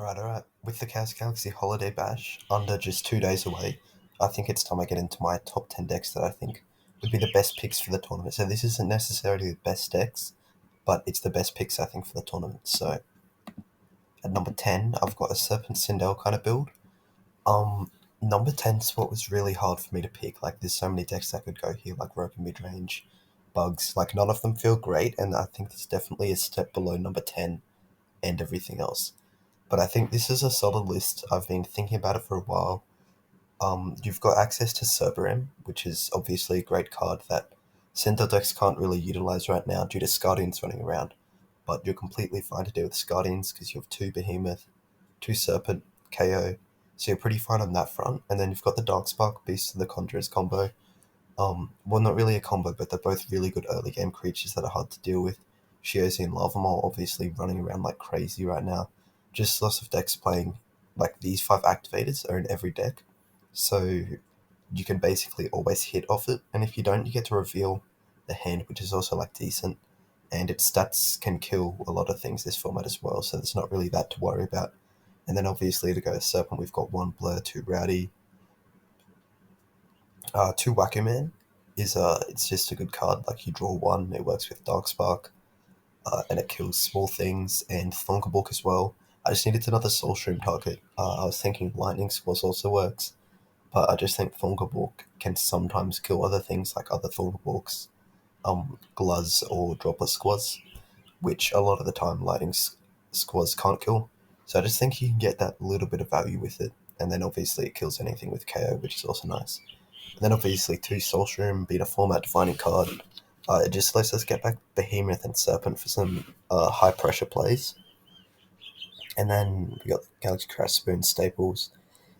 Alright. With the Chaos Galaxy Holiday Bash under just 2 days away, I think it's time I get into my top 10 decks that I think would be the best picks for the tournament. So this isn't necessarily the best decks, but it's the best picks I think for the tournament. So at number 10, I've got a Serpent Cindel kind of build. Um, Number 10 spot was really hard for me to pick. Like there's so many decks that could go here, like Rogue and Midrange, Bugs. Like none of them feel great, and I think it's definitely a step below number 10 and everything else. But I think this is a solid list. I've been thinking about it for a while. You've got access to Cerberus, which is obviously a great card that Center decks can't really utilize right now due to Scardians running around. But you're completely fine to deal with Scardians because you have two Behemoth, two Serpent, KO. So you're pretty fine on that front. And then you've got the Darkspark, Beast, and the Conjurer's combo. Well, not really a combo, but they're both really good early game creatures that are hard to deal with. Shiozi and Lavamore obviously running around like crazy right now. Just lots of decks playing like these five activators are in every deck. So you can basically always hit off it. And if you don't, you get to reveal the hand, which is also like decent. And its stats can kill a lot of things this format as well, so there's not really that to worry about. And then obviously to go Serpent, we've got one Blur, two Rowdy, two Wacko Man is it's just a good card. Like you draw one, it works with Darkspark, and it kills small things and Thunkerbook as well. I just needed another Soul Stream target. I was thinking Lightning Squaws also works, but I just think Thunkerbook can sometimes kill other things like other Thunkerbooks, Gluz or Droplet Squaws, which a lot of the time Lightning Squaws can't kill. So I just think you can get that little bit of value with it, and then obviously it kills anything with KO, which is also nice. And then obviously two Soulstream being a format defining card. It just lets us get back Behemoth and Serpent for some high pressure plays. And then we got Galaxy Crash Spoon staples,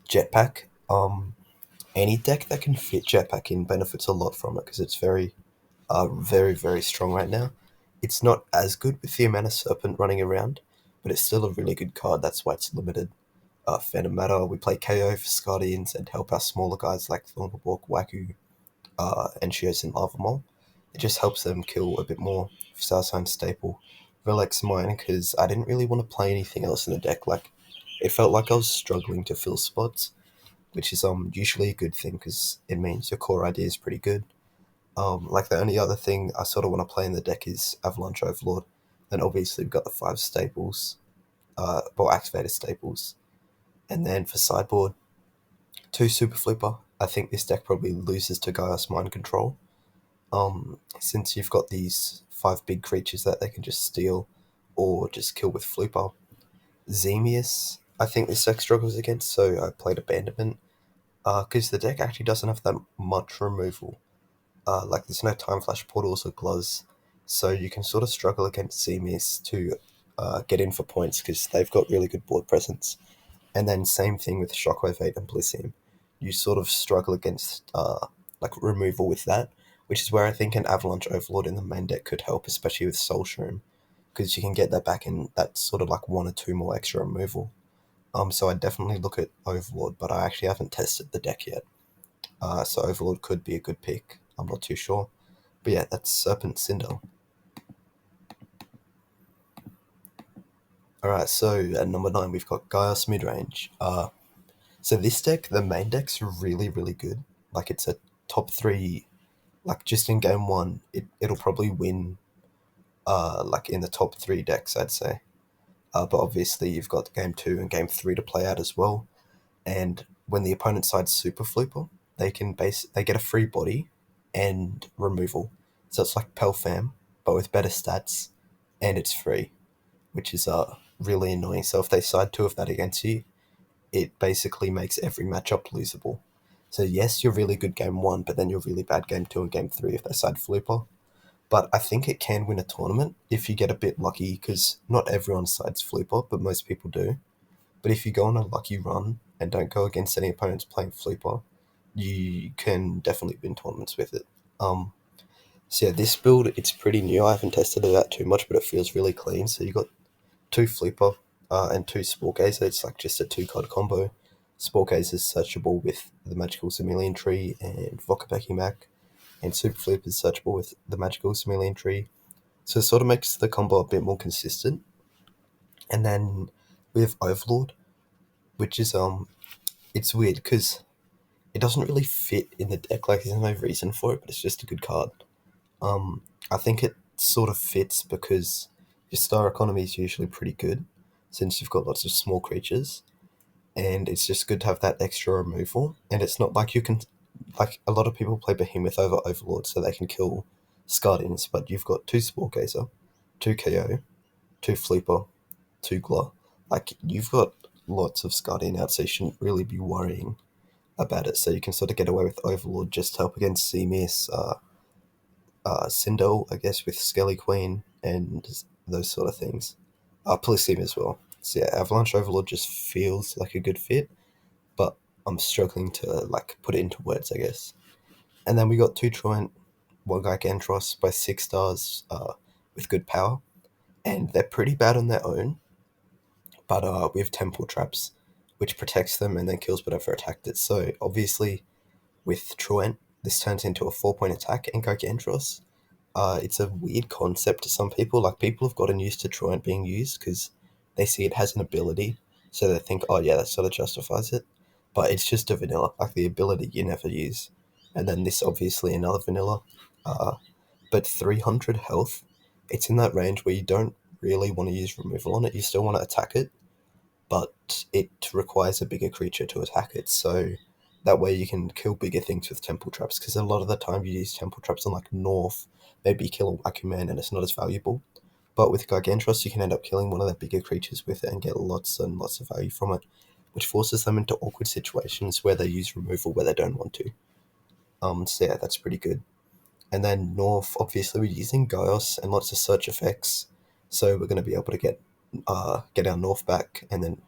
Jetpack. Any deck that can fit Jetpack in benefits a lot from it because it's very, very strong right now. It's not as good with the amount of Serpent running around, but it's still a really good card. That's why it's limited. Phantom Matter, we play KO for Scardians and help our smaller guys like Thornborg, Waku, and Shios and Lavamole. It just helps them kill a bit more. Star Sign staple. Relax mine because I didn't really want to play anything else in the deck. Like it felt like I was struggling to fill spots, which is usually a good thing because it means your core idea is pretty good. Like the only other thing I sort of want to play in the deck is Avalanche Overlord. Then obviously we've got the five staples, activated staples, and then for sideboard, two Super Flipper. I think this deck probably loses to Gaia's Mind Control. Since you've got these five big creatures that they can just steal or just kill with Flipper. Zemius, I think this deck struggles against, so I played Abandonment. Because the deck actually doesn't have that much removal. Like there's no Time Flash portals or gloves, so you can sort of struggle against Zemius to get in for points because they've got really good board presence. And then same thing with Shockwave 8 and Blissim. You sort of struggle against like removal with that, which is where I think an Avalanche Overlord in the main deck could help, especially with Soul Shroom, because you can get that back in that sort of like one or two more extra removal. So I definitely look at Overlord, but I actually haven't tested the deck yet. So Overlord could be a good pick. I'm not too sure. But yeah, that's Serpent Cindel. Alright, so at number 9, we've got Gaia's Midrange. So this deck, the main deck's really, really good. Like, it's a top 3, like, just in game 1, it'll probably win, like, in the top 3 decks, I'd say. But obviously, you've got game 2 and game 3 to play out as well. And when the opponent side's Super Flipper, they get a free body and removal. So it's like Pelfam, but with better stats, and it's free, which is really annoying. So if they side two of that against you, it basically makes every matchup losable. So yes, you're really good game 1, but then you're really bad game 2 and game 3 if they side Flipper. But I think it can win a tournament if you get a bit lucky, because not everyone sides Flipper, but most people do. But if you go on a lucky run and don't go against any opponents playing Flipper, you can definitely win tournaments with it. So yeah, this build, it's pretty new. I haven't tested it out too much, but it feels really clean. So you got two Flipper and two Spore Gazer. It's like just a 2-card combo. Spore Gazer is searchable with the Magical Chameleon Tree and Vokapeki Mac, and Super Flip is searchable with the Magical Chameleon Tree. So it sort of makes the combo a bit more consistent. And then We have Overlord, which is it's weird because it doesn't really fit in the deck. Like there's no reason for it, but it's just a good card. Um, I think it sort of fits because your star economy is usually pretty good, since you've got lots of small creatures, and it's just good to have that extra removal. And it's not like you can, like a lot of people play Behemoth over Overlord, so they can kill Guardians, but you've got two Spore Gazer, two KO, two Fleeper, two Gla. Like you've got lots of Guardian out, so you shouldn't really be worrying about it. So you can sort of get away with Overlord just to help against Seamiss, Cindel, I guess, with Skelly Queen and those sort of things. Polyseum as well. So yeah, Avalanche Overlord just feels like a good fit, but I'm struggling to like put it into words, I guess. And then we got two Truant, one guy Gantros by 6 stars, with good power, and they're pretty bad on their own. But we have Temple Traps, which protects them and then kills whatever attacked it. So obviously, with Truant, this turns into a 4 point attack and Gargantros. It's a weird concept to some people. Like people have gotten used to Truant being used because they see it has an ability, so they think, oh yeah, that sort of justifies it. But it's just a vanilla, like the ability you never use. And then this obviously another vanilla, uh, but 300 health. It's in that range where you don't really want to use removal on it. You still want to attack it, but it requires a bigger creature to attack it. So that way you can kill bigger things with temple traps. Because a lot of the time you use temple traps on like north, maybe you kill a Wakuman and it's not as valuable. But with Gargantros, you can end up killing one of the bigger creatures with it and get lots and lots of value from it, which forces them into awkward situations where they use removal where they don't want to. So yeah, that's pretty good. And then north, obviously, we're using Gaios and lots of search effects, so we're going to be able to get our north back, and then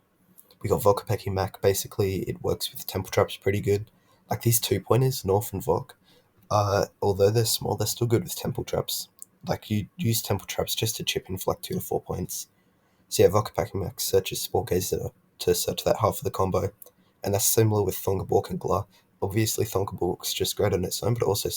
we got Vokapeki Mac. Basically, it works with temple traps pretty good. Like these 2 pointers, North and Vok, although they're small, they're still good with temple traps. Like you use temple traps just to chip in for like 2 to 4 points. So yeah, Vokapeki Mac searches Spore Gazer to search that half of the combo, and that's similar with Thunderbolk and Gla. Obviously, Thunderbolk's just great on its own, but it also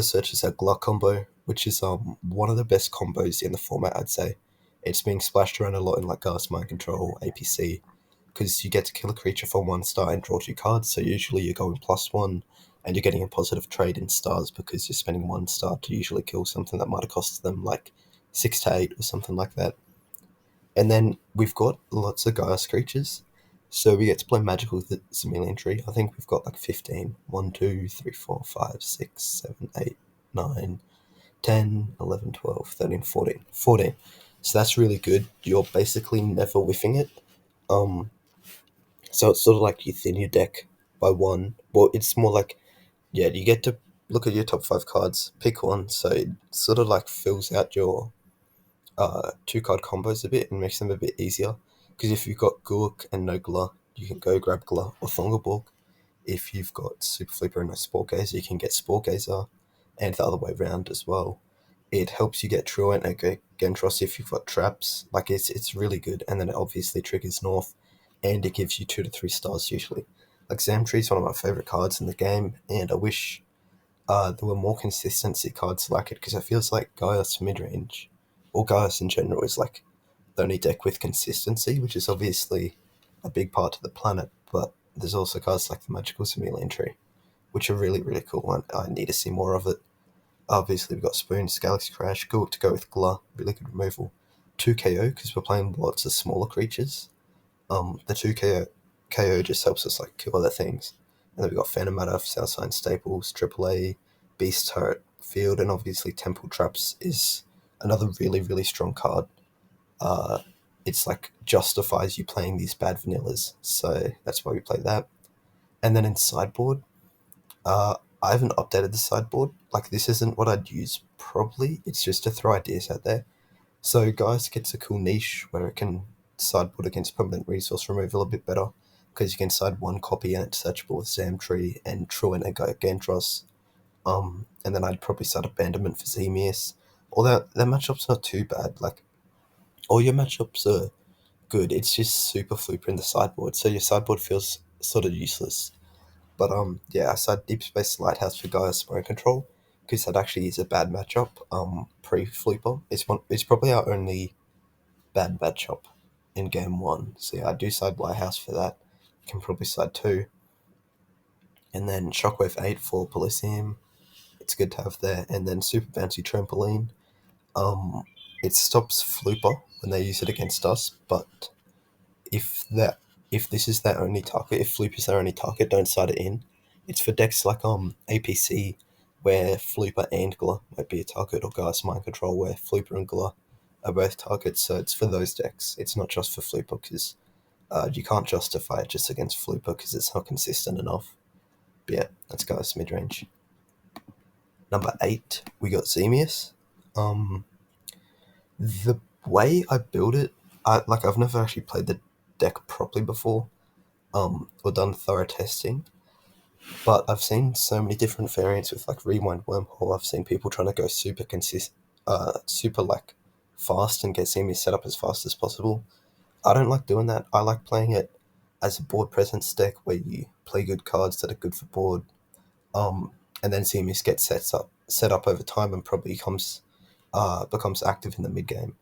searches that Gluck combo, which is one of the best combos in the format, I'd say. It's being splashed around a lot in like Gas Mind Control, APC, because you get to kill a creature for 1 star and draw 2 cards, so usually you're going +1, and you're getting a positive trade in stars because you're spending 1 star to usually kill something that might have cost them like 6 to 8 or something like that. And then we've got lots of Gaius creatures, so we get to play magical Chameleon Tree. I think we've got like 15. 1, 2, 3, 4, 5, 6, 7, 8, 9, 10, 11, 12, 13, 14. 14. So that's really good. You're basically never whiffing it. Um, so it's sort of like you thin your deck by one. Well, it's more like, yeah, you get to look at your top 5 cards, pick one, so it sort of like fills out your 2 card combos a bit and makes them a bit easier. Because if you've got Gurk and no Gla, you can go grab Gla or Thunderbolk. If you've got Super Flipper and no Spore Gazer, you can get Spore Gazer, and the other way around as well. It helps you get Truant and Gentros if you've got traps. Like it's really good, and then it obviously triggers North, and it gives you 2 to 3 stars usually. Like Zamtree is one of my favorite cards in the game, and I wish there were more consistency cards like it because it feels like Gaius Midrange, or Gaius in general, is like the only deck with consistency, which is obviously a big part of the planet. But there's also cards like the Magical Chameleon Tree, which are really, really cool, and I need to see more of it. Obviously, we've got Spoons, Galaxy Crash, Gulk to go with Gla, really good removal. 2 KO, because we're playing lots of smaller creatures. The 2 KO just helps us like kill other things. And then we've got Phantom Matter, Southside Staples, AAA, Beast Turret, Field, and obviously Temple Traps is another really, really strong card. Uh, it's like justifies you playing these bad vanillas, so that's why we play that. And then in sideboard, I haven't updated the sideboard. Like this isn't what I'd use probably. It's just to throw ideas out there. So Gaius gets a cool niche where it can sideboard against permanent resource removal a bit better because you can side one copy and it's searchable with Zamtree and Truant and Gantros. And then I'd probably side Abandonment for Zemius. Although their matchup's not too bad. Like all your matchups are good. It's just super fluper in the sideboard, so your sideboard feels sort of useless. But yeah, I said Deep Space Lighthouse for Gaia Smoke Control because that actually is a bad matchup. Pre Fleeper, it's probably our only bad matchup in game one. So yeah, I do side Lighthouse for that. You can probably side two. And then Shockwave 8 for Polysium. It's good to have there. And then Super Bouncy Trampoline. Um, it stops Flooper when they use it against us, but if that if this is their only target, if Floop is their only target, don't side it in. It's for decks like APC, where Flooper and Gla might be a target, or Gaia's Mind Control, where Flooper and Gla are both targets. So it's for those decks. It's not just for Flooper, because you can't justify it just against Flooper because it's not consistent enough. But yeah, that's Gaia's Midrange. Number 8, we got Xemius. The way I build it, I've never actually played the deck properly before, or done thorough testing. But I've seen so many different variants with like Rewind Wormhole. I've seen people trying to go super like fast and get Xemius set up as fast as possible. I don't like doing that. I like playing it as a board presence deck where you play good cards that are good for board, um, and then Xemius gets set up over time and probably becomes active in the mid game.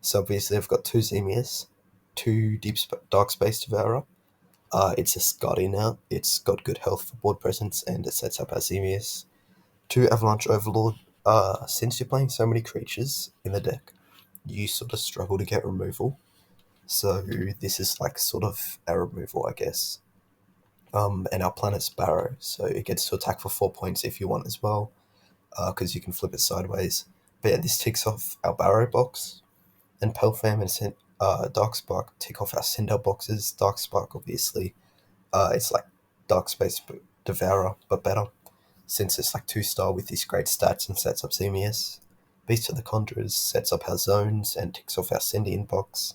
So obviously I've got two Xemius, two Dark Space Devourer. It's a Scotty now. It's got good health for board presence and it sets up as Xemius. Two Avalanche Overlord. Since you're playing so many creatures in the deck, you sort of struggle to get removal. So this is like sort of a removal, I guess. And our planet's Barrow, so it gets to attack for 4 points if you want as well, because you can flip it sideways. But yeah, this ticks off our Barrow box. And Pelfam and Darkspark tick off our Cindel boxes. Darkspark, obviously, it's like Dark Space Devourer, but better, since it's like 2-star with these great stats and sets up Xemius. Beast of the Conjurers sets up our zones and ticks off our Cindian box.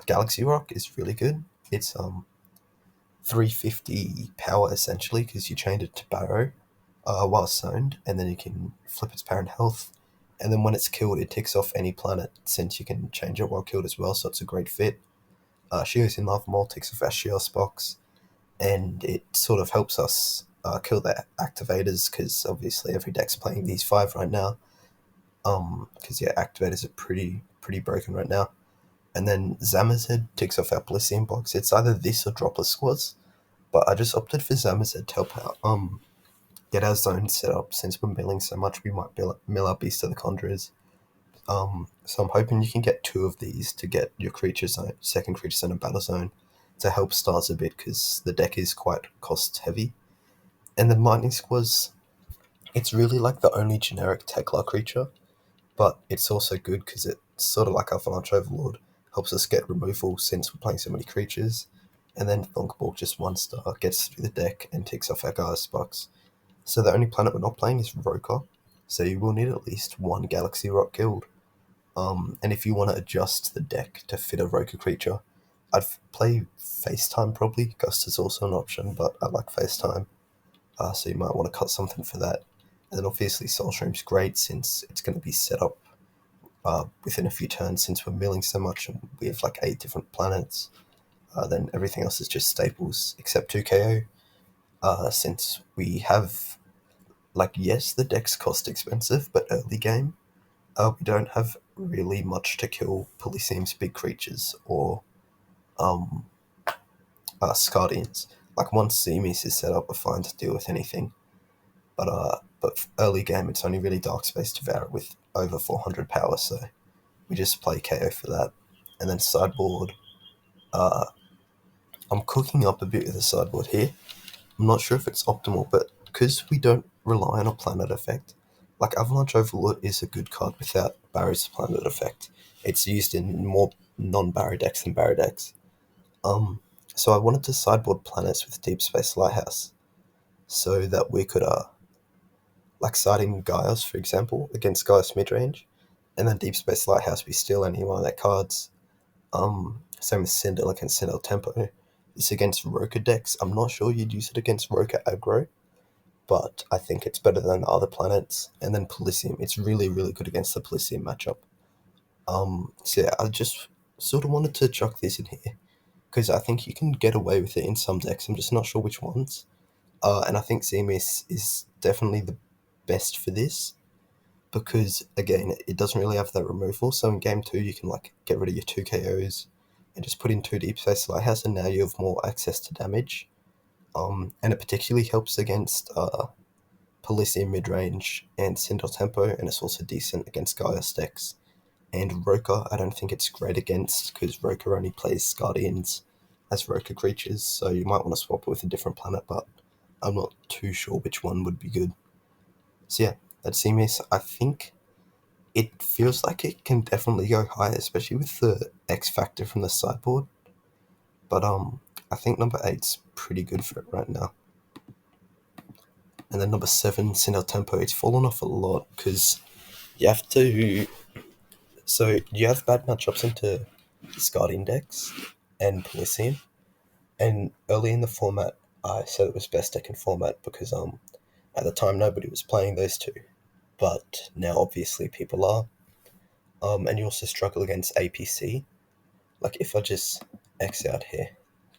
Galaxy Rock is really good. It's 350 power essentially because you chained it to Barrow while zoned, and then you can flip its parent health. And then when it's killed, it ticks off any planet since you can change it while killed as well, so it's a great fit. Sheos in Lava Mole ticks off our Sheos box, and it sort of helps us kill their activators because obviously every deck's playing these 5 right now. Because yeah, activators are pretty broken right now. And then Zamazed ticks off our Polysium box. It's either this or Droplet Squads, but I just opted for Zamazed to help out, get our zone set up. Since we're milling so much, we might mill our Beast of the Conjurers. So I'm hoping you can get 2 of these to get your creature zone, second creature zone and battle zone, to help stars a bit because the deck is quite cost heavy. And then Lightning Squads, it's really like the only generic Tekla creature, but it's also good because it's sort of like Avalanche Overlord, helps us get removal since we're playing so many creatures. And then Thunkball, just 1-star, gets through the deck and ticks off our Gaia's box. So the only planet we're not playing is Roka, so you will need at least 1 Galaxy Rock guild. And if you want to adjust the deck to fit a Roka creature, I'd play FaceTime probably. Gust is also an option, but I like FaceTime, so you might want to cut something for that. And then obviously Soulstream's great since it's going to be set up within a few turns since we're milling so much and we have like 8 different planets. Then everything else is just staples except 2KO. Since we have, like, yes, the decks cost expensive, but early game, we don't have really much to kill Polysium's big creatures or Scardians. Like, once Xemius is set up, we're fine to deal with anything. But early game, it's only really Dark Space Devourer with over 400 power, so we just play KO for that. And then sideboard, I'm cooking up a bit with the sideboard here. I'm not sure if it's optimal, but because we don't rely on a planet effect, like Avalanche Overlord is a good card without Barrow's planet effect. It's used in more non-Barrow decks than Barrow decks. So I wanted to sideboard planets with Deep Space Lighthouse so that we could, like siding Gaia's, for example, against Gaia's Midrange, and then Deep Space Lighthouse, we steal any one of their cards. Same with Cindel against Cindel Tempo. It's against Roka decks. I'm not sure you'd use it against Roka aggro, but I think it's better than other planets. And then Polysium, it's really, really good against the Polysium matchup. So yeah, I just sort of wanted to chuck this in here, because I think you can get away with it in some decks. I'm just not sure which ones. And I think Xemius is definitely the best for this. because again, it doesn't really have that removal. So in game two, you can like get rid of your two KOs and just put in two deep space lighthouse, and now you have more access to damage. And it particularly helps against Policium midrange and Cindel tempo, and it's also decent against Gaia decks. And Roka, I don't think it's great against because Roka only plays Guardians as Roka creatures, so you might want to swap it with a different planet, but I'm not too sure which one would be good. So yeah, at CMS, I think it feels like it can definitely go higher, especially with the X factor from the sideboard. But I think number eight's pretty good for it right now. And then number seven, Cindel tempo, it's fallen off a lot because you have to. So you have bad matchups into Guardian decks and Policium. And early in the format, I said it was best deck in format because at the time nobody was playing those two, but now obviously people are. And you also struggle against APC. Like if I just X out here,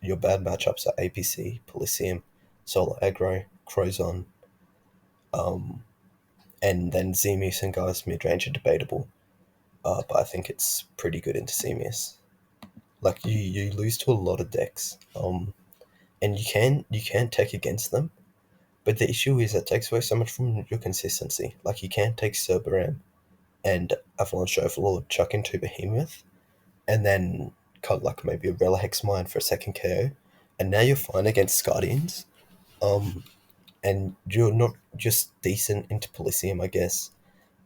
your bad matchups are APC, Policium, Solo Aggro, Crozon, and then Xemius and Guy's midrange are debatable. But I think it's pretty good into Xemius. Like you lose to a lot of decks, and you can tech against them. But the issue is it takes away so much from your consistency. Like you can't take Cerberam and Avalanche Overlord, chuck into Behemoth, and then cut like maybe a Relihex Mine for a second KO, and now you're fine against Guardians. Um, and you're not just decent into Policium, I guess.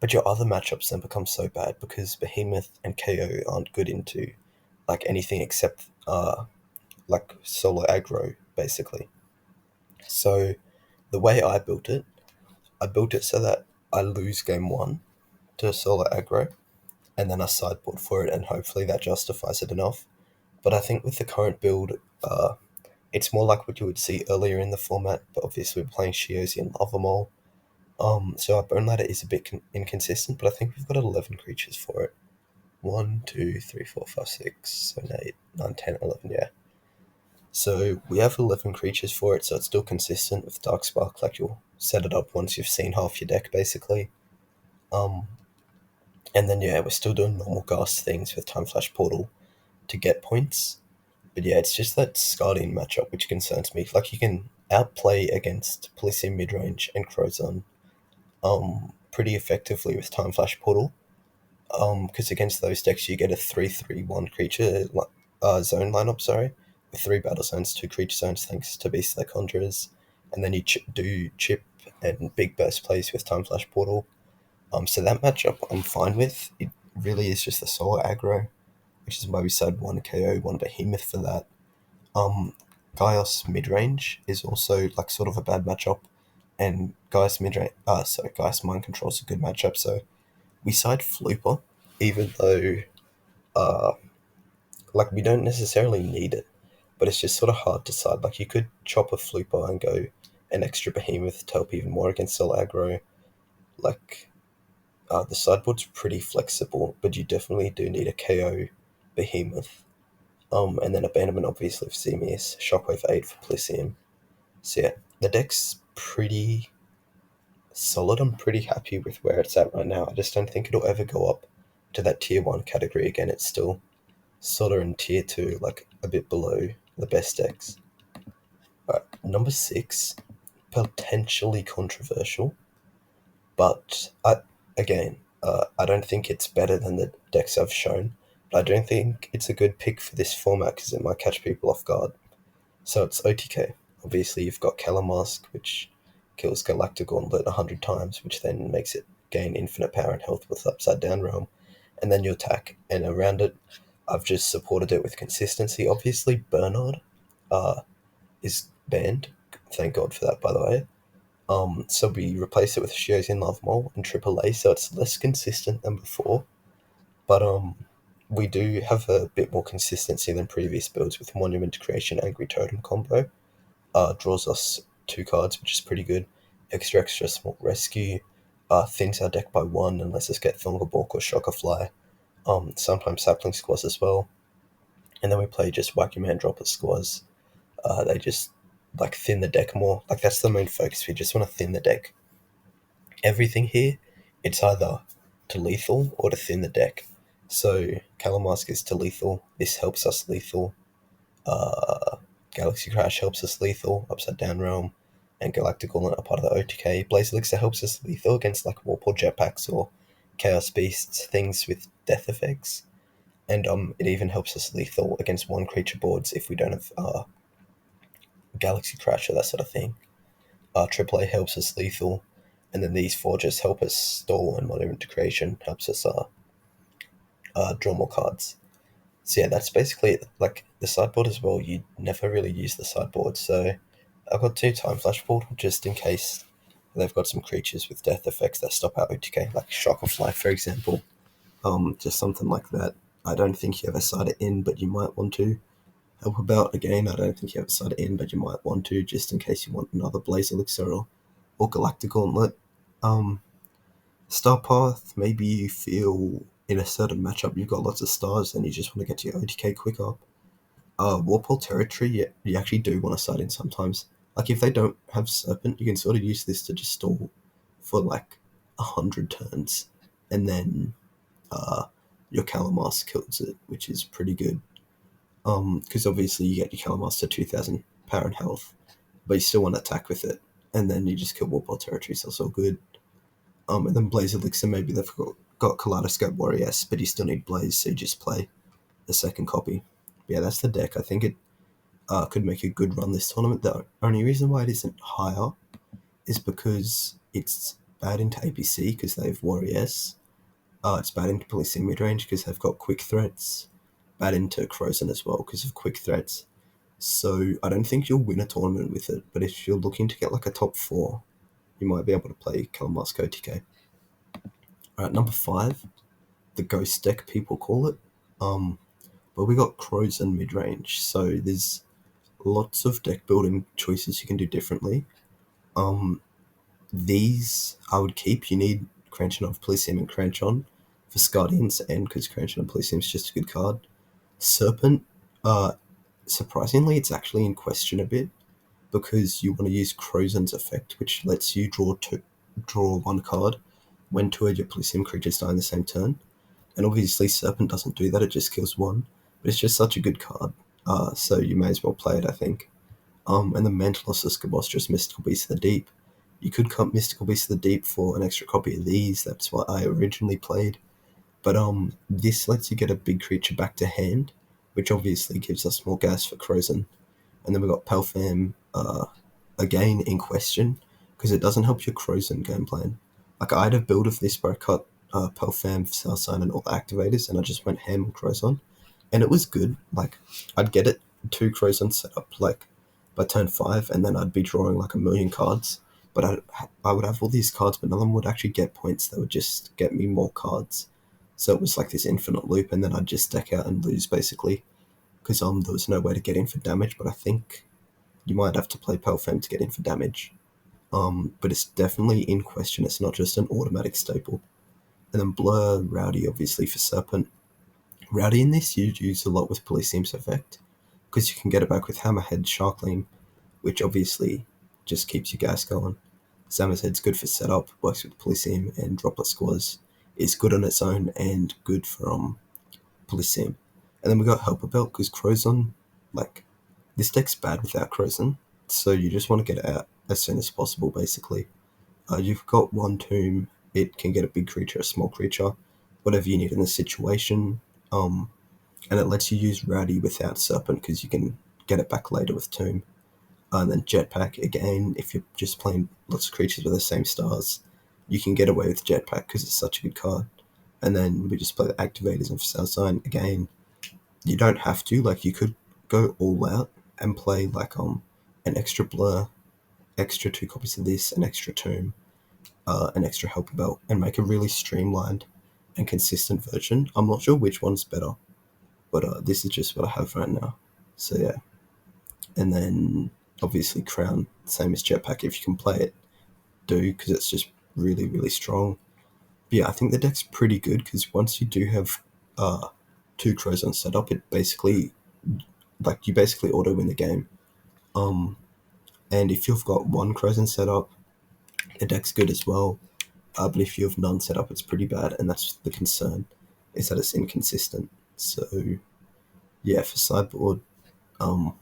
But your other matchups then become so bad because Behemoth and KO aren't good into like anything except like solo aggro, basically. So the way I built it so that I lose game one to solo aggro, and then I sideboard for it, and hopefully that justifies it enough. But I think with the current build, it's more like what you would see earlier in the format. But obviously, we're playing Shiozi and Lavamole. So our bone ladder is a bit inconsistent, but I think we've got 11 creatures for it. 1, 2, 3, 4, 5, 6, 7, 8, 9, 10, 11, yeah. So we have 11 creatures for it, so it's still consistent with Darkspark. Like you'll set it up once you've seen half your deck, basically. Um, and then yeah, we're still doing normal gas things with Time Flash Portal to get points. But yeah, it's just that Scardian matchup which concerns me. Like you can outplay against Policium midrange and Crozon pretty effectively with Time Flash Portal. Because against those decks you get a 3/3/1 creature zone lineup, sorry, with three battle zones, two creature zones thanks to Beast Like Conjurers, and then you do chip and big burst plays with Time Flash Portal. So that matchup I'm fine with. It really is just the solo aggro, which is why we said one KO, one Behemoth for that. Um, Gaius midrange is also like sort of a bad matchup, and Gaius midrange, Gaius mind control is a good matchup. So we side Flooper, even though uh, like we don't necessarily need it, but it's just sort of hard to side. Like you could chop a Flooper and go an extra Behemoth to help even more against solo aggro. Like the sideboard's pretty flexible, but you definitely do need a KO Behemoth. And then Abandonment obviously for CMS, Shockwave 8 for Policium. So yeah, the deck's pretty solid. I'm pretty happy with where it's at right now. I just don't think it'll ever go up to that tier 1 category again. It's still sort of in tier 2, like a bit below the best decks. Alright, number 6, potentially controversial, but I don't think it's better than the decks I've shown. But I don't think it's a good pick for this format because it might catch people off guard. So it's OTK. Obviously, you've got Kalamask, which kills Galactic Gauntlet 100 times, which then makes it gain infinite power and health with Upside Down Realm. And then you attack. And around it, I've just supported it with consistency. Obviously, Bernard is banned. Thank God for that, by the way. So we replace it with Shiozin Love Mole and AAA, so it's less consistent than before. But we do have a bit more consistency than previous builds with Monument Creation Angry Totem combo. Draws us 2 cards, which is pretty good. Extra small rescue. Thins our deck by 1 and lets us get Thunderbolk or Shockafly. Sometimes Sapling Squaws as well. And then we play just Wacky Man Dropper Squaws. They just like thin the deck more. Like that's the main focus. We just want to thin the deck. Everything here it's either to lethal or to thin the deck. So Kalamask is to lethal. This helps us lethal. Uh, Galaxy Crash helps us lethal. Upside Down Realm and Galactic Gauntlet are part of the OTK. Blaze Elixir helps us lethal against like Warp or Jetpacks or Chaos Beasts, things with death effects. And it even helps us lethal against one creature boards if we don't have Galaxy Crash or that sort of thing. AAA helps us lethal, and then these four just help us stall, and Modern into Creation helps us draw more cards. So yeah, that's basically it. Like the sideboard as well. You never really use the sideboard, so I've got two Time Flash pulled just in case they've got some creatures with death effects that stop our OTK, like Shock of Life, for example. Just something like that. I don't think you ever side it in, but you might want to help about again. I don't think you ever side it in, but you might want to just in case you want another Blaze Elixir or Galactic Gauntlet. Um, Star Path, maybe you feel in a certain matchup you've got lots of stars and you just want to get to your OTK quicker. Warpole Territory, you actually do want to side in sometimes. Like if they don't have Serpent, you can sort of use this to just stall for like 100 turns, and then uh, your Calamas kills it, which is pretty good. Because obviously you get your Calamas to 2,000 power and health, but you still want to attack with it, and then you just kill Warpole Territory, so it's all good. And then Blaze Elixir, maybe they've got Kaleidoscope Warriors, but you still need Blaze, so you just play the second copy. But yeah, that's the deck. I think it could make a good run this tournament. The only reason why it isn't higher is because it's bad into APC because they have Warriors. It's bad into Policing Midrange because they've got quick threats. Bad into Crozen as well because of quick threats. So I don't think you'll win a tournament with it, but if you're looking to get like a top 4, you might be able to play Kalamask OTK. Alright, number 5, the Ghost deck people call it. But we got Crozen Midrange, so there's lots of deck building choices you can do differently. These I would keep. You need Cranchon Polyseum and Cranchon for Guardians, and because Cranchon Polyseum is just a good card. Serpent, surprisingly, it's actually in question a bit because you want to use Crozen's effect, which lets you draw one card when two of your Polyseum creatures die in the same turn. And obviously, Serpent doesn't do that; it just kills one. But it's just such a good card, so you may as well play it, I think. And the Mantless Escabos, just Mystical Beast of the Deep. You could cut Mystical Beast of the Deep for an extra copy of these. That's what I originally played. But this lets you get a big creature back to hand, which obviously gives us more gas for Crozen. And then we've got Palfam again in question, because it doesn't help your Crozen game plan. Like I had a build of this where I cut Palfam, Southside, and all the activators, and I just went ham on Crozon. And it was good. Like I'd get it 2 Crozon set up like by turn 5, and then I'd be drawing like a million cards. But I would have all these cards, but none of them would actually get points. They would just get me more cards. So it was like this infinite loop, and then I'd just deck out and lose basically, because there was no way to get in for damage. But I think you might have to play Pelfam to get in for damage. But it's definitely in question. It's not just an automatic staple. And then Blur, Rowdy, obviously for Serpent. Rowdy in this you use a lot with Polyseum's effect, because you can get it back with Hammerhead, Sharkling, which obviously just keeps your gas going. Hammerhead's good for setup, works with Polyseum, and Droplet Squaws is good on its own and good for Polyseum. And then we got Helper Belt, because Crozon, like, this deck's bad without Crozon, so you just want to get it out as soon as possible, basically. You've got one tomb, it can get a big creature, a small creature, whatever you need in the situation. And it lets you use Rowdy without Serpent, because you can get it back later with Tomb. And then Jetpack, again, if you're just playing lots of creatures with the same stars, you can get away with Jetpack because it's such a good card. And then we just play the Activators and for Southside, again, you don't have to. Like, you could go all out and play, like, an extra Blur, extra 2 copies of this, an extra Tomb, an extra Helper Belt, and make a really streamlined and consistent version. I'm not sure which one's better, but this is just what I have right now. So, yeah. And then obviously Crown, same as Jetpack. If you can play it, do, because it's just really, really strong. But yeah, I think the deck's pretty good, because once you do have 2 Crows on setup, it basically, like, you basically auto win the game. And if you've got 1 Crows on setup, the deck's good as well. But if you have none set up, it's pretty bad, and that's the concern, is that it's inconsistent. So yeah, for sideboard, um,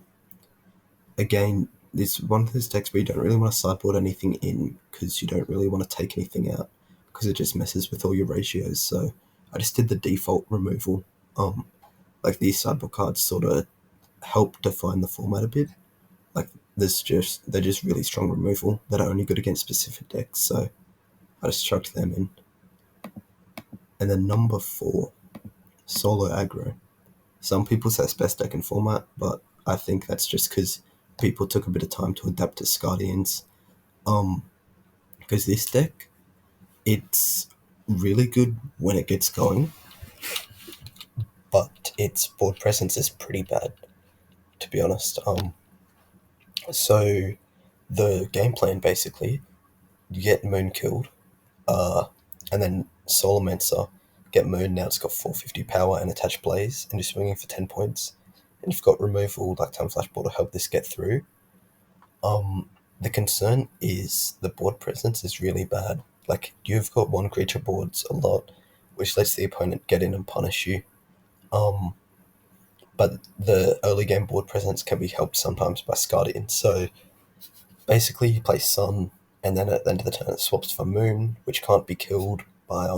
again, it's one of those decks where you don't really want to sideboard anything in because you don't really want to take anything out because it just messes with all your ratios. So I just did the default removal. Um, like these sideboard cards sort of help define the format a bit. Like they're just really strong removal that are only good against specific decks. So I just chucked them in. And then number 4, solo aggro. Some people say it's best deck in format, but I think that's just because people took a bit of time to adapt to Scardians. Um, because this deck, it's really good when it gets going, but its board presence is pretty bad, to be honest. So the game plan basically, you get Moon killed, uh, and then Solomancer, get Moon, now it's got 450 power and attach Blaze, and you're swinging for 10 points. And you've got removal like Time Flash Ball to help this get through. The concern is the board presence is really bad. Like, you've got one creature boards a lot, which lets the opponent get in and punish you. Um, but the early game board presence can be helped sometimes by Scardian. So basically, you play Sun, and then at the end of the turn, it swaps for Moon, which can't be killed by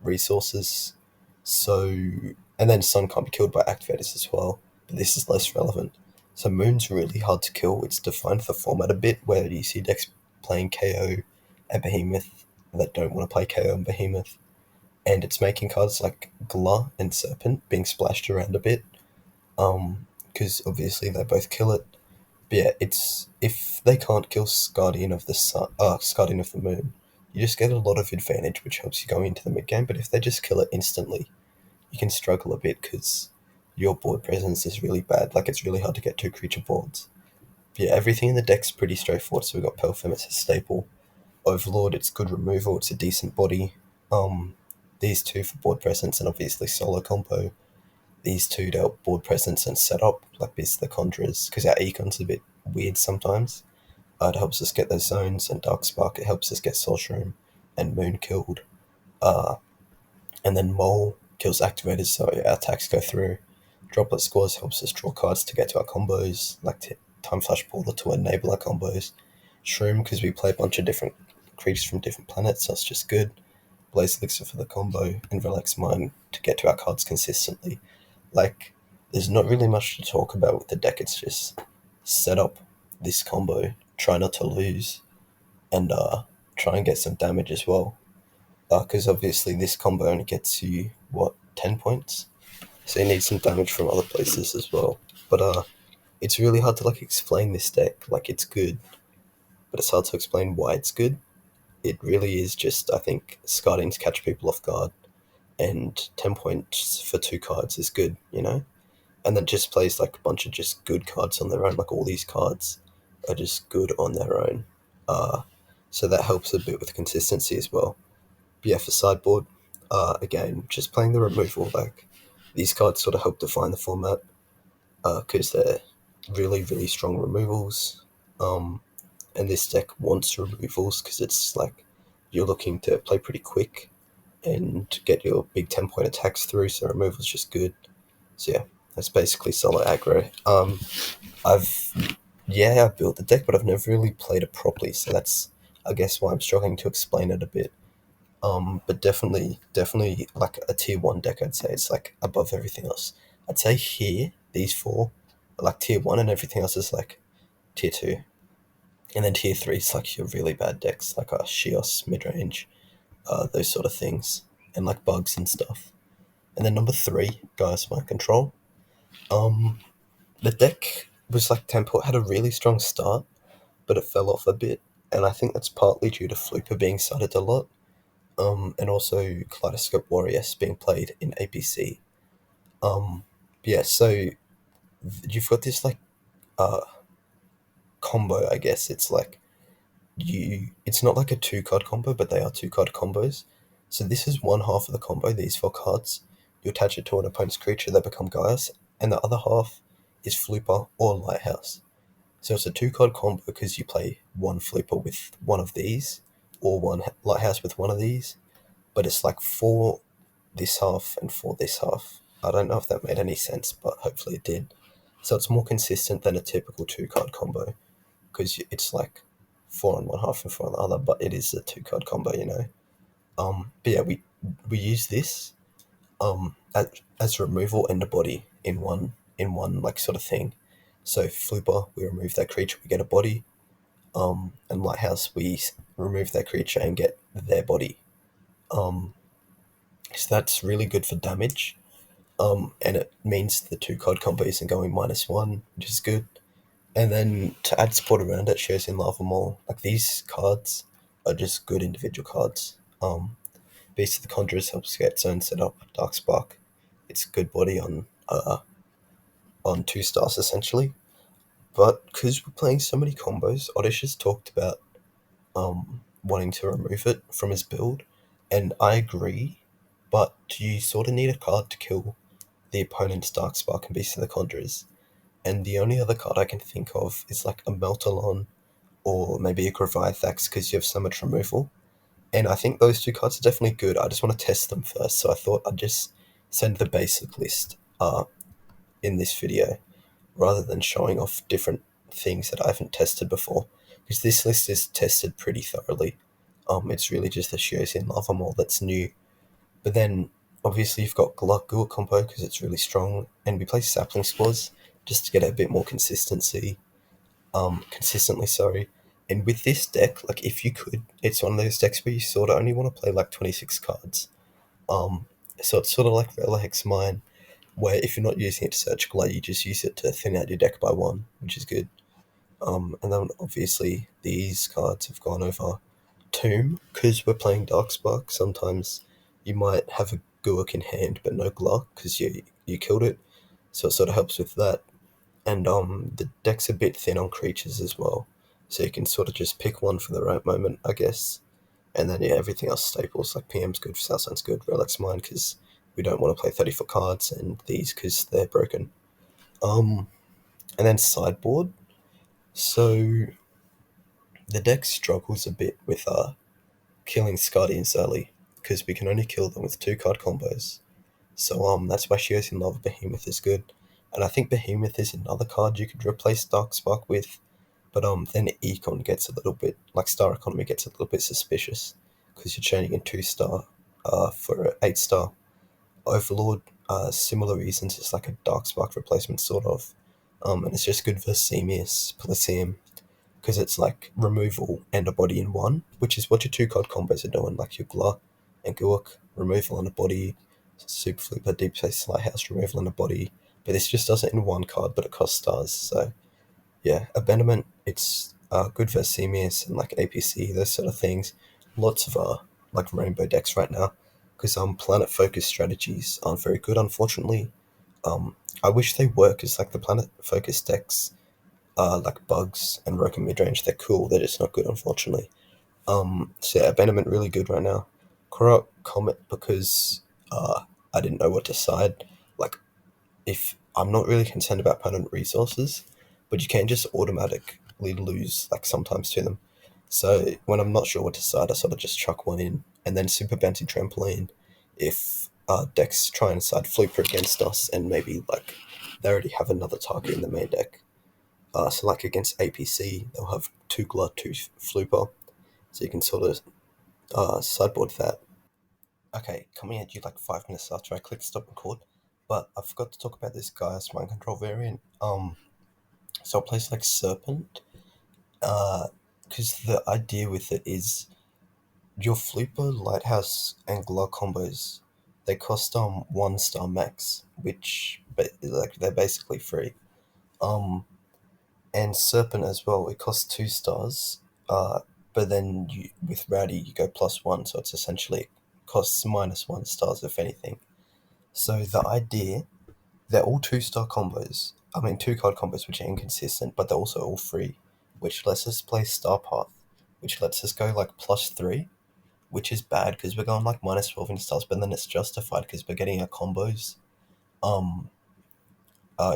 resources. So, and then Sun can't be killed by activators as well, but this is less relevant. So Moon's really hard to kill. It's defined the format a bit, where you see decks playing KO and Behemoth that don't want to play KO and Behemoth, and it's making cards like Gla and Serpent being splashed around a bit, because obviously they both kill it. But yeah, it's if they can't kill Guardian of the Sun, Guardian of the Moon, you just get a lot of advantage, which helps you go into the mid game. But if they just kill it instantly, you can struggle a bit because your board presence is really bad. Like, it's really hard to get 2 creature boards. But yeah, everything in the deck's pretty straightforward. So we've got Pelfim, it's a staple. Overlord, it's good removal, it's a decent body. These two for board presence and obviously solo combo. These two to help board presence and setup, like this the Conjurers, because our Econ's a bit weird sometimes. It helps us get those zones, and Darkspark, it helps us get Sorcerer and Moon killed. Uh, and then Mole kills activators, so our attacks go through. Droplet Scores helps us draw cards to get to our combos, like Time Flash Portal to enable our combos. Shroom, because we play a bunch of different creatures from different planets, so it's just good. Blaze Elixir for the combo, and Relax Mind to get to our cards consistently. Like, there's not really much to talk about with the deck, it's just set up this combo, try not to lose, and try and get some damage as well. Because obviously this combo only gets you, what, 10 points? So you need some damage from other places as well. But it's really hard to like explain this deck. Like, it's good, but it's hard to explain why it's good. It really is just, I think, Scardians catch people off guard, and 10 points for 2 cards is good, you know? And then just plays like a bunch of just good cards on their own. Like, all these cards are just good on their own. Uh, so that helps a bit with consistency as well. But yeah, for sideboard, again, just playing the removal. Like, these cards sort of help define the format because they're really, really strong removals. And this deck wants removals because it's like you're looking to play pretty quick and get your big 10-point attacks through, so removal's just good. So yeah, that's basically solo aggro. I've I built the deck, but I've never really played it properly, so that's, I guess, why I'm struggling to explain it a bit. But definitely like a tier 1 deck. I'd say it's like above everything else. I'd say here these 4 are like tier 1, and everything else is like tier 2. And then tier 3 is like your really bad decks, like Shios, Midrange, those sort of things, and like bugs and stuff. And then number 3, Gaia's Mind Control. The deck was like Temple had a really strong start, but it fell off a bit, and I think that's partly due to Flooper being cited a lot, and also Kaleidoscope Warriors being played in APC. Yeah, so you've got this like uh combo, I guess. It's like it's not like a 2 card combo, but they are 2 card combos. So this is one half of the combo, these 4 cards. You attach it to an opponent's creature, they become Gaius, and the other half is Flooper or Lighthouse. So it's a 2 card combo because you play one Flooper with one of these, or one lighthouse with one of these, but it's like four this half and four this half. I don't know if that made any sense, but hopefully it did. So it's more consistent than a typical two card combo because it's like four on one half and four on the other, but it is a two card combo, you know. But yeah, we use this as removal and a body in one like sort of thing. So Flooper, we remove that creature, we get a body. And Lighthouse, we remove that creature and get their body. Um, so that's really good for damage. And it means the two card combo isn't going -1, which is good. And then to add support around it, shares in Lava Mole. Like these cards are just good individual cards. Beast of the Conjurers helps get its own setup. Dark Spark, it's good body on 2 stars essentially. But because we're playing so many combos, Oddish has talked about wanting to remove it from his build, and I agree. But you sort of need a card to kill the opponent's Dark Spark and Beast of the Conjurers. And the only other card I can think of is like a Meltalon or maybe a Gravithax because you have so much removal. And I think those two cards are definitely good. I just want to test them first, so I thought I'd just send the basic list in this video rather than showing off different things that I haven't tested before. Because this list is tested pretty thoroughly. It's really just the Shios Lava Mole that's new. But then obviously you've got Gluck Gua combo because it's really strong, and we play Sapling Squads just to get a bit more consistently, sorry. And with this deck, like if you could, it's one of those decks where you sort of only want to play like 26 cards. Um, so it's sort of like Relic Mine, where if you're not using it to search Glade, you just use it to thin out your deck by one, which is good. And then obviously these cards have gone over Tomb because we're playing Darkspark. Sometimes you might have a Guak in hand but no Gluck because you killed it, so it sort of helps with that. And the deck's a bit thin on creatures as well, so you can sort of just pick one for the right moment, I guess. And then yeah, everything else staples like PM's good, Southside's good, Relic's mine because we don't want to play 30 foot cards, and these because they're broken. Um, and then sideboard. So the deck struggles a bit with killing Guardians early because we can only kill them with 2 card combos. So that's why Shios in Lava Behemoth is good. And I think Behemoth is another card you could replace Darkspark with, but then Econ gets a little bit like Star Economy gets a little bit suspicious because you're changing a 2 star for an 8 star. Overlord, similar reasons, it's like a Darkspark replacement sort of. And it's just good for Semius, Polyseum, because it's like removal and a body in one, which is what your 2 card combos are doing, like your Gluck and Guak, removal and a body, Super Flipper, Deep Space Lighthouse, removal and a body. But this just does it in 1 card, but it costs stars. So yeah, Abandonment, it's good for Semius and like APC, those sort of things. Lots of like rainbow decks right now, because planet focused strategies aren't very good, unfortunately. I wish they were, because like the planet focused decks like Bugs and Roken Midrange, they're cool, they're just not good, unfortunately. So yeah, Abandonment really good right now. Korok Comet, because I didn't know what to side. Like, if I'm not really concerned about opponent resources, but you can just automatically lose, like, sometimes to them. So when I'm not sure what to side, I sort of just chuck one in. And then Super Bouncy Trampoline, if decks try and side Flooper against us, and maybe, like, they already have another target in the main deck, so like against APC, they'll have 2 Glut, 2 Flooper, so you can sort of sideboard that. Okay, coming at you like 5 minutes after I click stop record, but I forgot to talk about this guy's mind control variant. So I'll place like Serpent, because the idea with it is your Flooper, Lighthouse, and Glut combos, they cost 1 star max, which like they're basically free. Um, and Serpent as well. It costs 2 stars, but then with Rowdy you go +1, so it's essentially costs -1 stars if anything. So the idea, they're all 2 star combos. I mean 2 card combos which are inconsistent, but they're also all free, which lets us play Star Path, which lets us go like +3, which is bad because we're going like -12 in stars, but then it's justified because we're getting our combos. Um,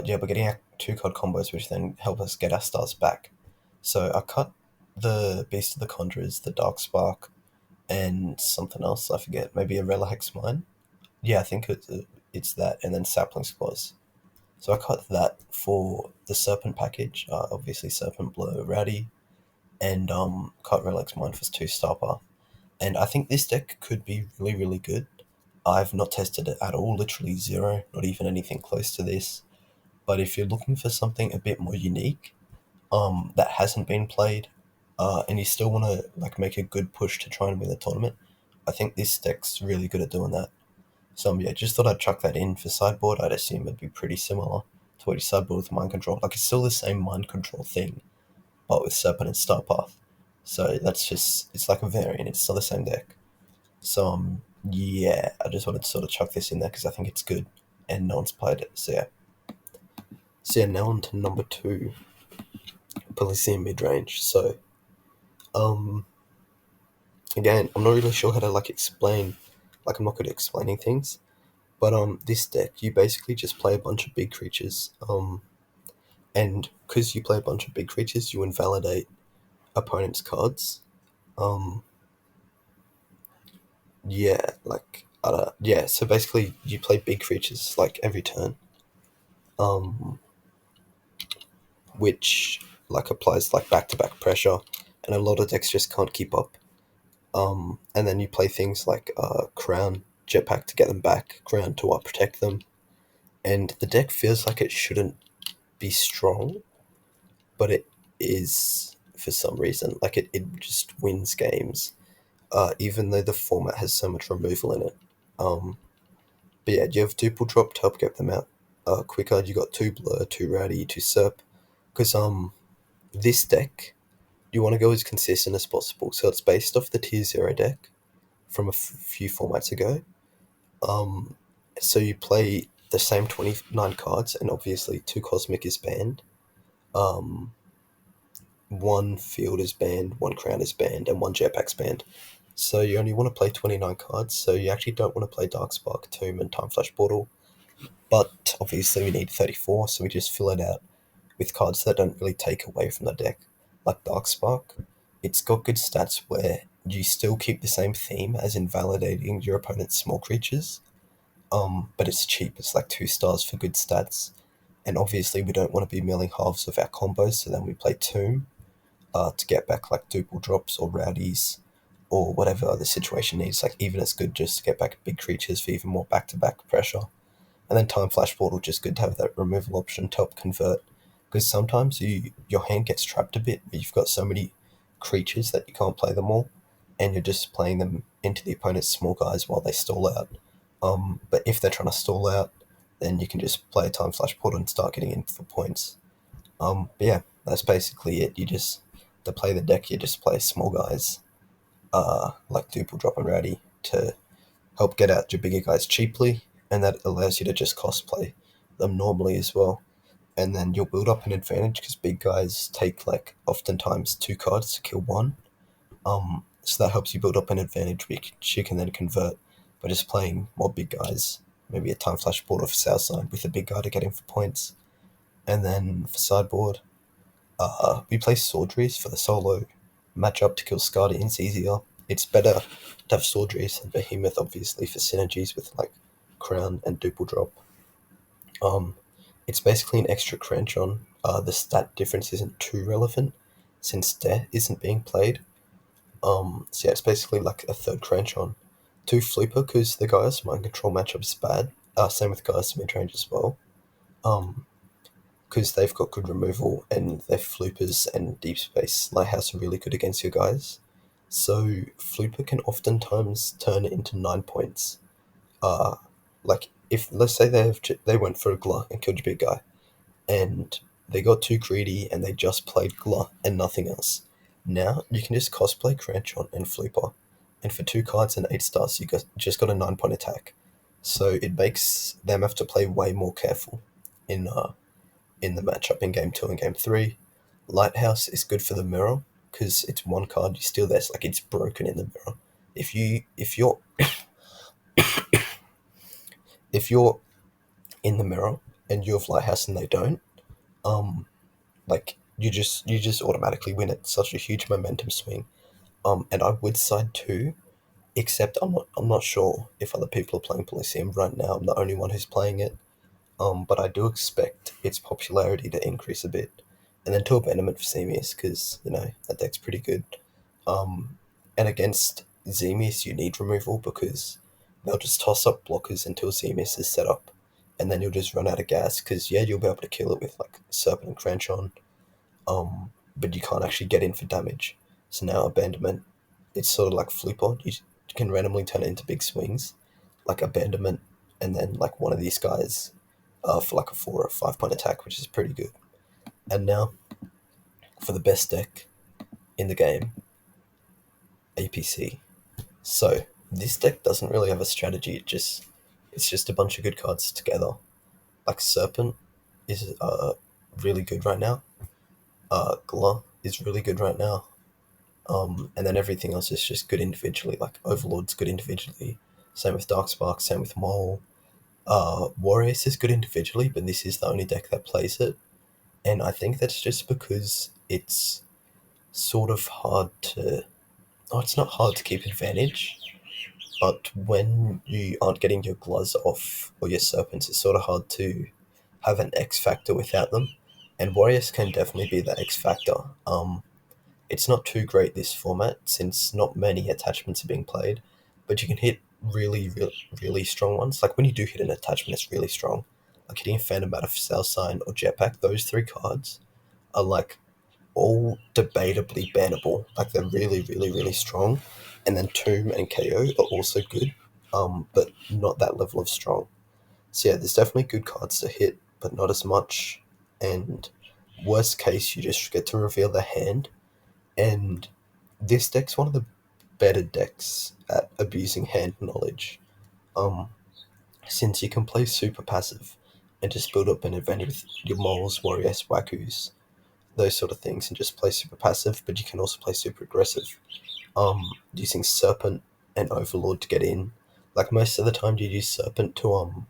yeah, we're getting our 2 card combos, which then help us get our stars back. So I cut the Beast of the Conjurers, the Dark Spark, and something else, I forget, maybe a Relax Mine. Yeah, I think it's that, and then Sapling Spores. So I cut that for the Serpent package, obviously Serpent Blow Rowdy, and cut Relax Mine for 2 star path. And I think this deck could be really, really good. I've not tested it at all, literally zero, not even anything close to this. But if you're looking for something a bit more unique, that hasn't been played, and you still want to like make a good push to try and win the tournament, I think this deck's really good at doing that. So yeah, just thought I'd chuck that in for sideboard. I'd assume it'd be pretty similar to what you sideboard with mind control. Like it's still the same mind control thing, but with Serpent and Star Path. So that's just it's like a variant. It's still the same deck. So yeah, I just wanted to sort of chuck this in there because I think it's good and no one's played it. So yeah, now on to number two, Polysium Midrange. So um again, I'm not really sure how to like explain. Like I'm not good at explaining things. But this deck, you basically just play a bunch of big creatures. And because you play a bunch of big creatures, you invalidate opponent's cards. Um, yeah, like yeah. So basically, you play big creatures like every turn. Um, which like applies like back to back pressure, and a lot of decks just can't keep up. And then you play things like Crown, Jetpack to get them back, Crown to protect them, and the deck feels like it shouldn't be strong, but it is for some reason. Like it just wins games, even though the format has so much removal in it. Um, but yeah, you have Duple Drop to help get them out quicker. You got 2 Blur, 2 Rowdy, 2 Serp. Because this deck, you want to go as consistent as possible. So it's based off the Tier 0 deck from a few formats ago. Um, so you play the same 29 cards, and obviously 2 Cosmic is banned. Um, 1 Field is banned, 1 Crown is banned, and 1 Jetpack's banned. So you only want to play 29 cards, so you actually don't want to play Darkspark, Tomb, and Time Flash Portal. But obviously we need 34, so we just fill it out with cards that don't really take away from the deck. Like Darkspark, it's got good stats where you still keep the same theme as invalidating your opponent's small creatures. But it's cheap, it's like 2 stars for good stats. And obviously we don't want to be milling halves of our combos, so then we play Tomb, to get back like duple drops or rowdies or whatever the situation needs. Like even it's good just to get back big creatures for even more back to back pressure. And then Time Flash Portal just good to have that removal option to help convert. Because sometimes your hand gets trapped a bit, but you've got so many creatures that you can't play them all, and you're just playing them into the opponent's small guys while they stall out. But if they're trying to stall out, then you can just play a Time Flash Portal and start getting in for points. But yeah, that's basically it. You just to play the deck, you just play small guys, like Duple Drop and Rowdy to help get out your bigger guys cheaply, and that allows you to just cosplay them normally as well. And then you'll build up an advantage because big guys take like oftentimes 2 cards to kill one. So that helps you build up an advantage which you can then convert by just playing more big guys. Maybe a Time Flash Portal for Southside with a big guy to get in for points. And then for sideboard, we play Sawdries for the solo matchup to kill Scardians easier. It's better to have Sawdries than Behemoth, obviously, for synergies with like Crown and Duple Drop. Um, it's basically an extra Cranchon. The stat difference isn't too relevant since Death isn't being played. So yeah, it's basically like a third Cranchon. 2 Flooper because the Gaia's mind control matchup is bad. Same with Gaia's midrange as well. Um, because they've got good removal and their floopers and deep space lighthouse are really good against your guys. So flooper can oftentimes turn it into 9 points. Uh, like if let's say they went for a glut and killed your big guy, and they got too greedy and they just played glut and nothing else. Now you can just cosplay Cranchon and flooper, and for 2 cards and 8 stars, just got a 9 point attack. So it makes them have to play way more careful in in the matchup in game 2 and game 3. Lighthouse is good for the mirror because it's 1 card you steal this, like it's broken in the mirror. If you're in the mirror and you have Lighthouse and they don't, um like you just automatically win it. Such a huge momentum swing. And I would side 2 Except I'm not sure if other people are playing Polysium right now. I'm the only one who's playing it. But I do expect its popularity to increase a bit, and then to abandonment for Xemius because that deck's pretty good. Um, and against Xemius, you need removal because they'll just toss up blockers until Xemius is set up, and then you'll just run out of gas. Because yeah, you'll be able to kill it with like Serpent and Cranch on, but you can't actually get in for damage. So now abandonment, it's sort of like Flipod. You can randomly turn it into big swings, like abandonment, and then like one of these guys, for like a 4 or 5 point attack, which is pretty good. And now for the best deck in the game, APC. So this deck doesn't really have a strategy. It's just a bunch of good cards together. Like Serpent is really good right now. Gla is really good right now. And then everything else is just good individually. Like Overlord's good individually. Same with Darkspark. Same with Mole. Warriors is good individually, but this is the only deck that plays it. And I think that's just because it's sort of hard to. Oh, it's not hard to keep advantage, but when you aren't getting your gloves off or your serpents, it's sort of hard to have an X factor without them. And Warriors can definitely be the X factor. It's not too great this format since not many attachments are being played, but you can hit really, really, really strong ones. Like when you do hit an attachment, it's really strong. Like hitting a Phantom out of South Sign or Jetpack, those three cards are like all debatably bannable. Like they're really, really, really strong. And then Tomb and KO are also good, but not that level of strong. So yeah, there's definitely good cards to hit, but not as much. And worst case, you just get to reveal the hand. And this deck's one of the better decks at abusing hand knowledge. Um, since you can play super passive and just build up an advantage with your moles, warriors, wackoos, those sort of things, and just play super passive, but you can also play super aggressive. Using Serpent and Overlord to get in. Like most of the time, you use Serpent to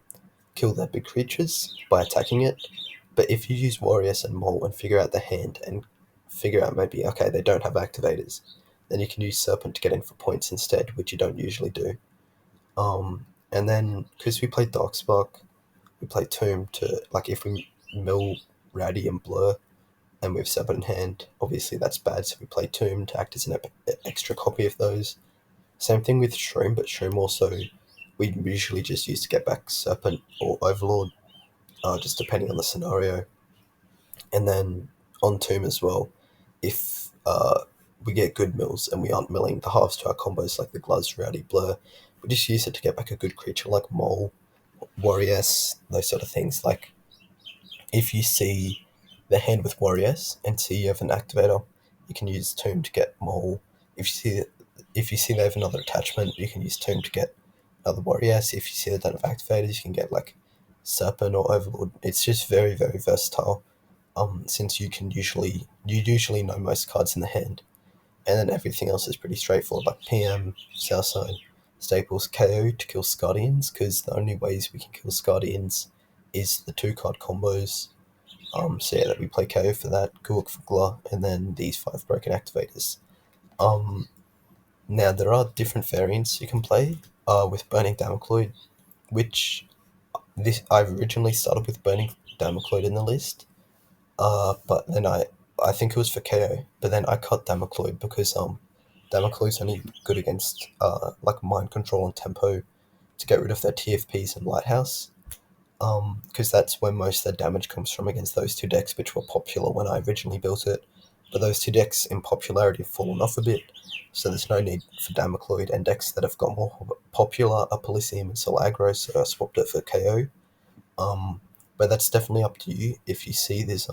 kill their big creatures by attacking it. But if you use Warriors and Mole and figure out the hand and figure out maybe okay they don't have activators, then you can use Serpent to get in for points instead, which you don't usually do. And then because we play Darkspark, we play Tomb to like if we mill Rowdy and Blur and with Serpent in hand, obviously that's bad. So we play Tomb to act as an extra copy of those. Same thing with Shroom, but Shroom also we usually just use to get back Serpent or Overlord, just depending on the scenario. And then on Tomb as well, if we get good mills and we aren't milling the halves to our combos like the Gluz, Rowdy, Blur, we just use it to get back a good creature like Mole, Warriors, those sort of things. Like if you see the hand with Warriors and see you have an activator, you can use Tomb to get Mole. If you see they have another attachment, you can use Tomb to get another Warriors. If you see they don't have activators, you can get like Serpent or Overlord. It's just very, very versatile. Since you usually know most cards in the hand, and then everything else is pretty straightforward, like PM, Southside, Staples, KO to kill Scardians, because the only ways we can kill Scardians is the 2 card combos. So yeah, that we play KO for that, Gulk for Gla, and then these 5 broken activators. Now there are different variants you can play. With Burning Damocloid, which this I originally started with Burning Damocloid in the list, but then I think it was for KO, but then I cut Damocloid because Damocloid's only good against like mind control and tempo to get rid of their TFPs and Lighthouse. Because that's where most of the damage comes from against those 2 decks, which were popular when I originally built it. But those 2 decks in popularity have fallen off a bit, so there's no need for Damocloid, and decks that have got more popular are Polysium and Solagro, so I swapped it for KO. But that's definitely up to you. If you see there's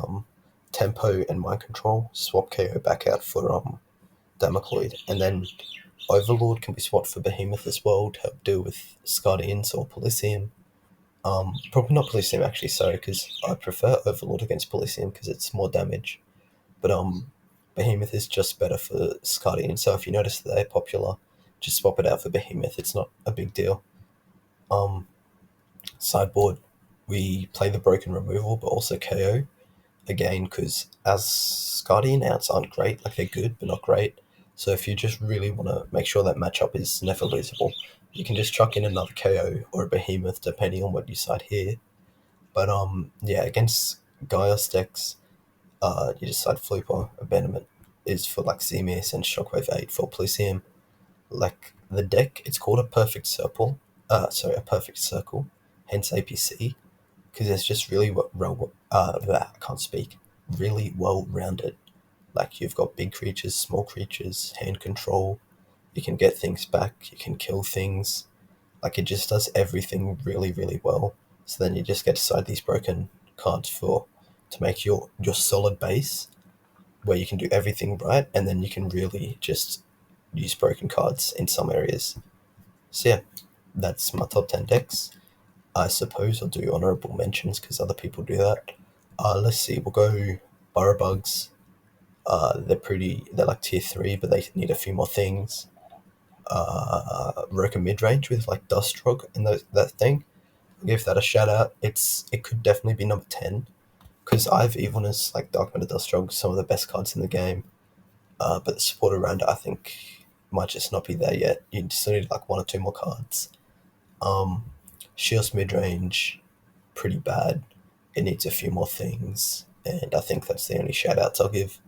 tempo and mind control, swap KO back out for Damocloid, and then Overlord can be swapped for Behemoth as well to help deal with Scardians or Polysium. Probably not Polysium actually, sorry, because I prefer Overlord against Polysium because it's more damage. But Behemoth is just better for Scardian. So if you notice that they're popular, just swap it out for Behemoth. It's not a big deal. Sideboard, we play the Broken Removal, but also KO again because as Scardian outs aren't great. Like they're good, but not great. So if you just really want to make sure that matchup is never losable, you can just chuck in another KO or a Behemoth depending on what you decide here. But yeah, against Gaius decks, you decide Flooper Abandonment is for like Xemius and Shockwave 8 for Polysium. Like the deck, it's called a perfect circle. Sorry, a perfect circle, hence APC, because it's just really I can't speak. Really well rounded. Like you've got big creatures, small creatures, hand control. You can get things back. You can kill things. Like it just does everything really, really well. So then you just get to side these broken cards for to make your solid base where you can do everything right, and then you can really just use broken cards in some areas. So yeah, that's my top 10 decks. I suppose I'll do honorable mentions because other people do that. Let's see, we'll go Burrow Bugs. They're like tier 3, but they need a few more things. Roka Midrange with like Dustrog and that thing. I'll give that a shout out. It could definitely be number 10 because I've even as like Dark Matter Dustrog, some of the best cards in the game. But the support around it, I think, might just not be there yet. You still need like one or two more cards. Um, Shield's midrange, pretty bad. It needs a few more things, and I think that's the only shout outs I'll give.